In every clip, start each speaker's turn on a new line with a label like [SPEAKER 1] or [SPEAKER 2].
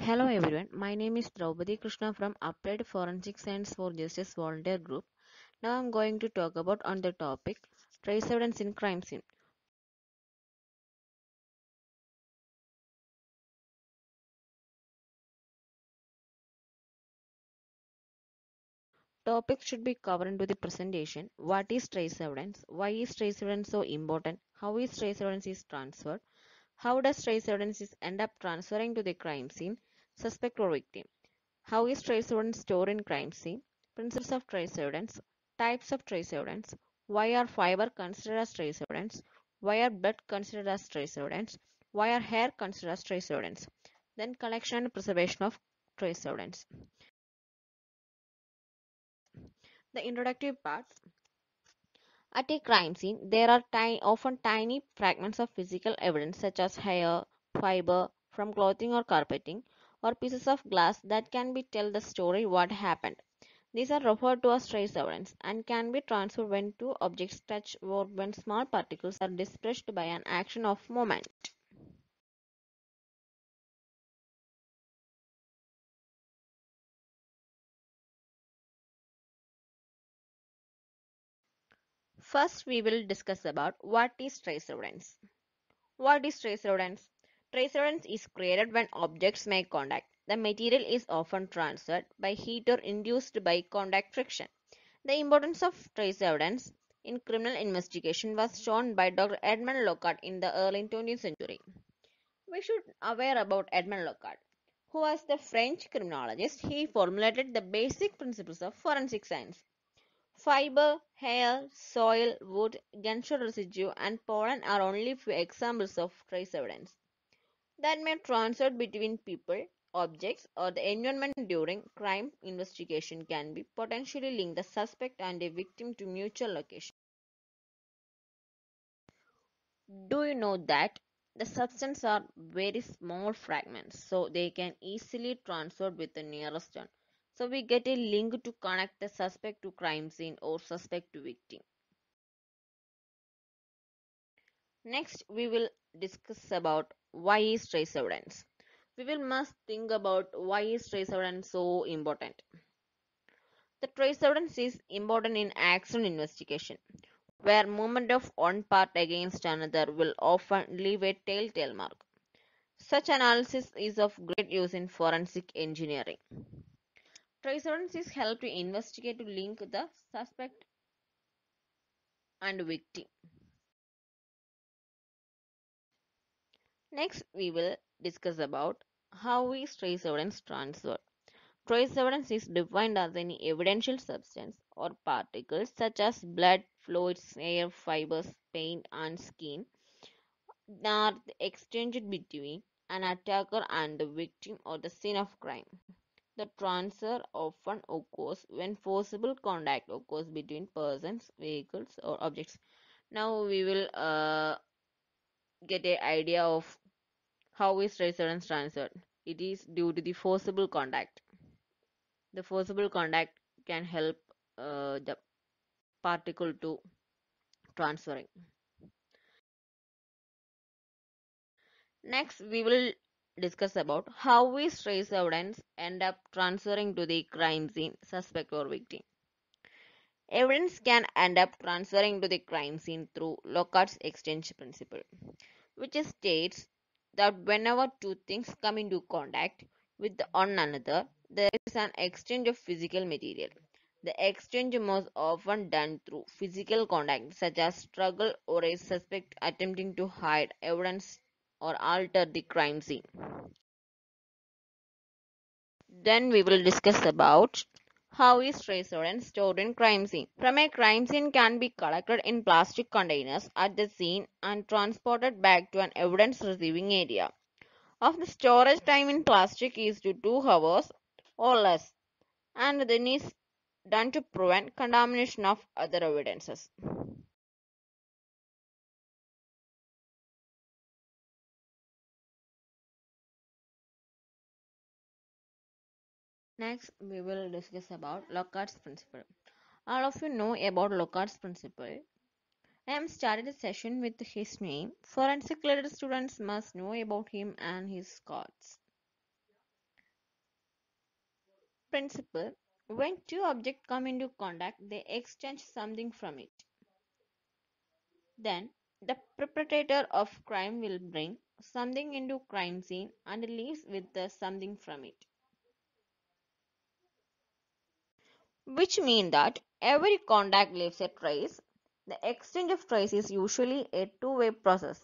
[SPEAKER 1] Hello everyone, my name is Draupadi Krishna from Applied Forensic Science for Justice Volunteer Group. Now I'm going to talk about on the topic trace evidence in crime scene. Topic should be covered into the presentation. What is trace evidence? Why is trace evidence so important? How is trace evidence is transferred? How does trace evidence is end up transferring to the crime scene, suspect or victim? How is trace evidence stored in crime scene? Principles of trace evidence, types of trace evidence, why are fiber considered as trace evidence, why are blood considered as trace evidence, why are hair considered as trace evidence, then collection and preservation of trace evidence. The introductory part. At a crime scene, there are often tiny fragments of physical evidence such as hair, fiber from clothing or carpeting, or pieces of glass that can be tell the story what happened. These are referred to as trace evidence and can be transferred when two objects touch or when small particles are dispersed by an action of moment. First, we will discuss about what is trace evidence. What is trace evidence? Trace evidence is created when objects make contact. The material is often transferred by heat or induced by contact friction. The importance of trace evidence in criminal investigation was shown by Dr. Edmund Lockhart in the early 20th century. We should aware about Edmond Locard, who was the French criminologist. He formulated the basic principles of forensic science. Fiber, hair, soil, wood, gunshot residue, and pollen are only few examples of trace evidence that may transfer between people, objects, or the environment during crime investigation can be potentially link the suspect and a victim to mutual location. Do you know that the substance are very small fragments, so they can easily transfer with the nearest one. So we get a link to connect the suspect to crime scene or suspect to victim. Next, we will discuss about why is trace evidence. We will must think about why is trace evidence so important. The trace evidence is important in accident investigation, where movement of one part against another will often leave a telltale mark. Such analysis is of great use in forensic engineering. Trace evidence is help to investigate to link the suspect and victim. Next, we will discuss about how is trace evidence transferred. Trace evidence is defined as any evidential substance or particles such as blood, fluids, hair, fibers, paint, and skin are exchanged between an attacker and the victim or the scene of crime. The transfer often occurs when forcible contact occurs between persons, vehicles, or objects. Now we will get an idea of how is trace evidence transferred. It is due to the forcible contact. The forcible contact can help the particle to transferring. Next, we will discuss about how is trace evidence end up transferring to the crime scene, suspect or victim. Evidence can end up transferring to the crime scene through Lockhart's exchange principle, which states that whenever two things come into contact with one another, there is an exchange of physical material. The exchange was often done through physical contact, such as struggle or a suspect attempting to hide evidence or alter the crime scene. Then we will discuss about how is trace evidence stored in crime scene. From a crime scene can be collected in plastic containers at the scene and transported back to an evidence receiving area. Of the storage time in plastic is to 2 hours or less, and then is done to prevent contamination of other evidences. Next, we will discuss about Lockhart's principle. All of you know about Lockhart's principle. I am started a session with his name. Forensic related students must know about him and his codes. principle, when two objects come into contact, they exchange something from it. Then, the perpetrator of crime will bring something into crime scene and leaves with the something from it. Which mean that every contact leaves a trace. The exchange of trace is usually a two-way process.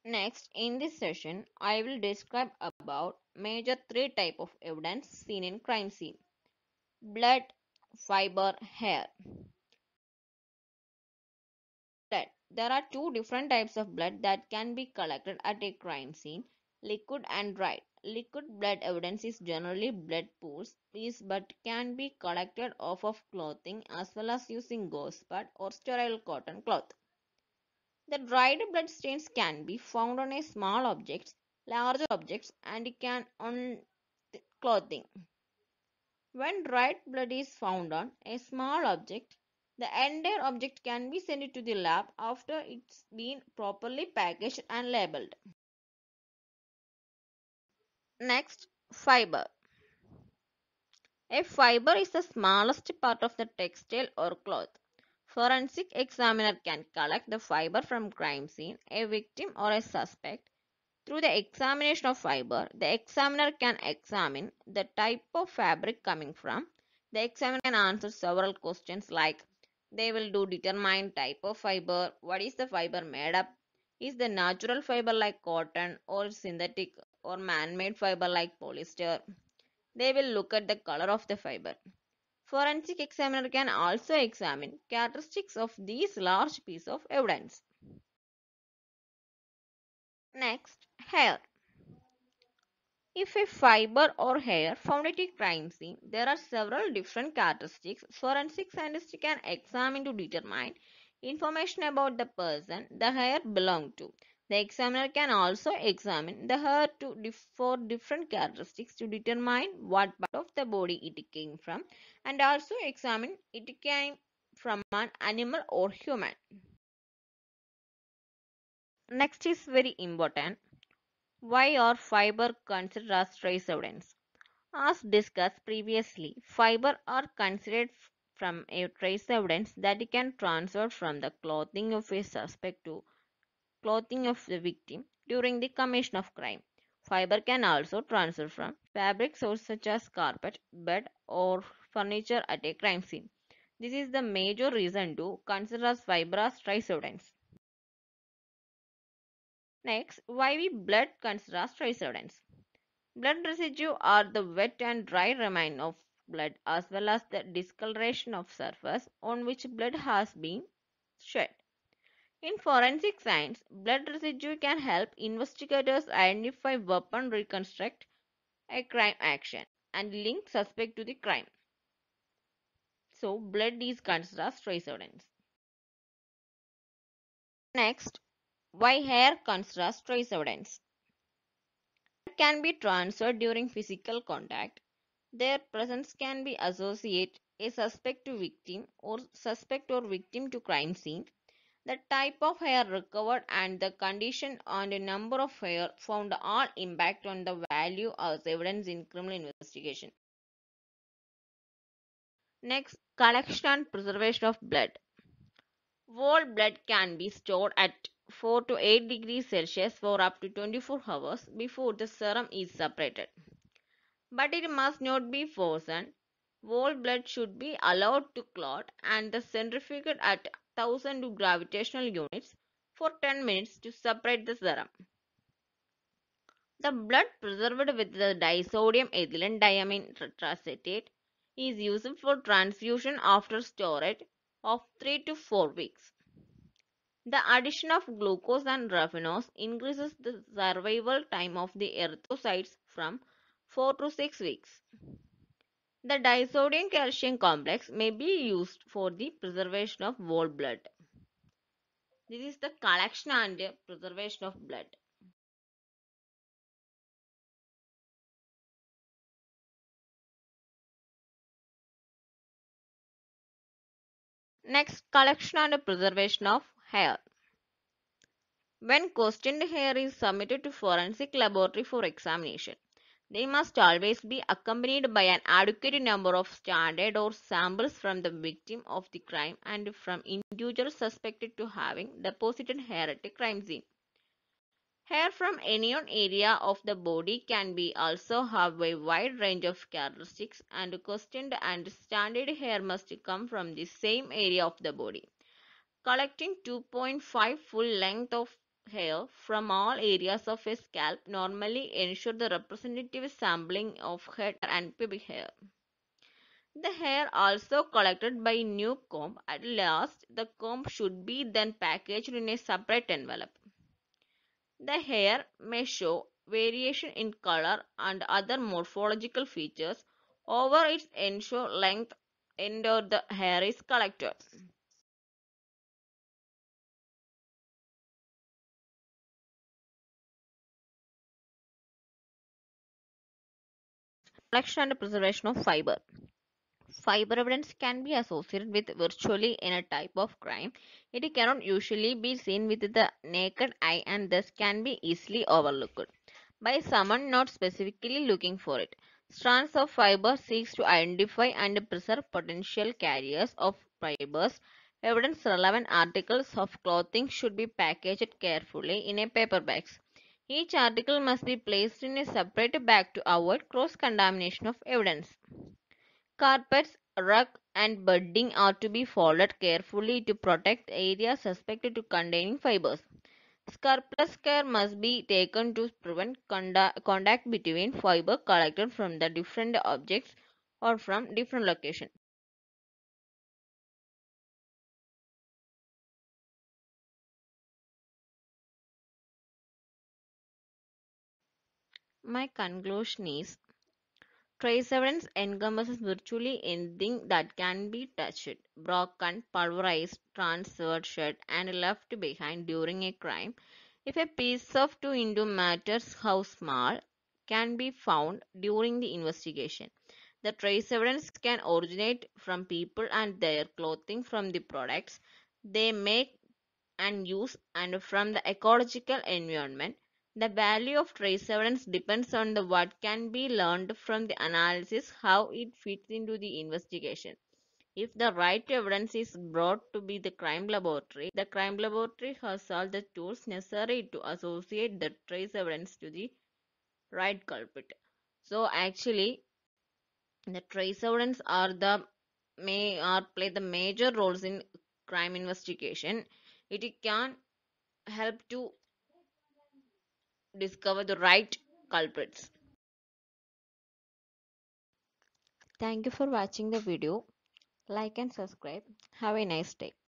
[SPEAKER 1] Next, in this session, I will describe about major three type of evidence seen in crime scene: blood, fiber, hair. Blood. There are two different types of blood that can be collected at a crime scene: liquid and dried. Liquid blood evidence is generally blood pools, but can be collected off of clothing as well as using gauze pad or sterile cotton cloth. The dried blood stains can be found on a small objects, larger objects, and can on clothing. When dried blood is found on a small object, the entire object can be sent to the lab after it's been properly packaged and labeled. Next, fiber. A fiber is the smallest part of the textile or cloth. Forensic examiner can collect the fiber from crime scene, a victim or a suspect. Through the examination of fiber, the examiner can examine the type of fabric coming from. The examiner can answer several questions like they will do determine type of fiber, what is the fiber made up, is the natural fiber like cotton or synthetic or man-made fiber like polyester. They will look at the color of the fiber. Forensic examiner can also examine characteristics of these large piece of evidence. Next, hair. If a fiber or hair found at a crime scene, there are several different characteristics forensic scientists can examine to determine information about the person the hair belonged to. The examiner can also examine the hair for different characteristics to determine what part of the body it came from and also examine it came from an animal or human. Next is very important. Why are fiber considered as trace evidence? As discussed previously, fiber are considered from a trace evidence that can transfer from the clothing of a suspect to clothing of the victim during the commission of crime. Fiber can also transfer from fabric sources such as carpet, bed, or furniture at a crime scene. This is the major reason to consider as fiber as trace evidence. Next, why we blood consider as trace evidence? Blood residue are the wet and dry remains of blood as well as the discoloration of surface on which blood has been shed. In forensic science, blood residue can help investigators identify weapon, reconstruct a crime action, and link suspect to the crime. So, blood is considered as trace evidence. Next, why hair considered as trace evidence? Blood can be transferred during physical contact. Their presence can be associate a suspect to victim or suspect or victim to crime scene. The type of hair recovered and the condition and the number of hair found all impact on the value as evidence in criminal investigation. Next, collection and preservation of blood. Whole blood can be stored at 4 to 8 degrees Celsius for up to 24 hours before the serum is separated. But it must not be frozen. Whole blood should be allowed to clot and the centrifuged at 1000 gravitational units for 10 minutes to separate the serum. The blood preserved with the disodium ethylene diamine tetracetate is used for transfusion after storage of 3 to 4 weeks. The addition of glucose and raffinose increases the survival time of the erythrocytes from 4 to 6 weeks. The disodium calcium complex may be used for the preservation of whole blood. This is the collection and preservation of blood. Next, collection and preservation of hair. When questioned hair is submitted to forensic laboratory for examination, They must always be accompanied by an adequate number of standard or samples from the victim of the crime and from individuals suspected to having deposited hair at a crime scene. Hair from any one area of the body can be also have a wide range of characteristics, and questioned and standard hair must come from the same area of the body. Collecting 2.5 full length of hair from all areas of a scalp normally ensure the representative sampling of head and pubic hair. The hair also collected by new comb. At last, the comb should be then packaged in a separate envelope. The hair may show variation in color and other morphological features over its ensure length ensure the hair is collected. Collection and preservation of fiber. Fiber evidence can be associated with virtually any type of crime. It cannot usually be seen with the naked eye and thus can be easily overlooked by someone not specifically looking for it. Strands of fiber seeks to identify and preserve potential carriers of fibers. Evidence relevant articles of clothing should be packaged carefully in a paper bags. Each article must be placed in a separate bag to avoid cross contamination of evidence. Carpets, rug, and bedding are to be folded carefully to protect areas suspected to containing fibers. Scrupulous care must be taken to prevent contact between fiber collected from the different objects or from different locations. My conclusion is trace evidence encompasses virtually anything that can be touched, broken, pulverized, transferred, shed, and left behind during a crime. If a piece of 2 into matters how small can be found during the investigation, the trace evidence can originate from people and their clothing, from the products they make and use, and from the ecological environment. The value of trace evidence depends on the what can be learned from the analysis, how it fits into the investigation. If the right evidence is brought to be the crime laboratory, the crime laboratory has all the tools necessary to associate the trace evidence to the right culprit. So actually, the trace evidence are the may are play the major roles in crime investigation. It can help to discover the right culprits. Thank you for watching the video. Like and subscribe. Have a nice day.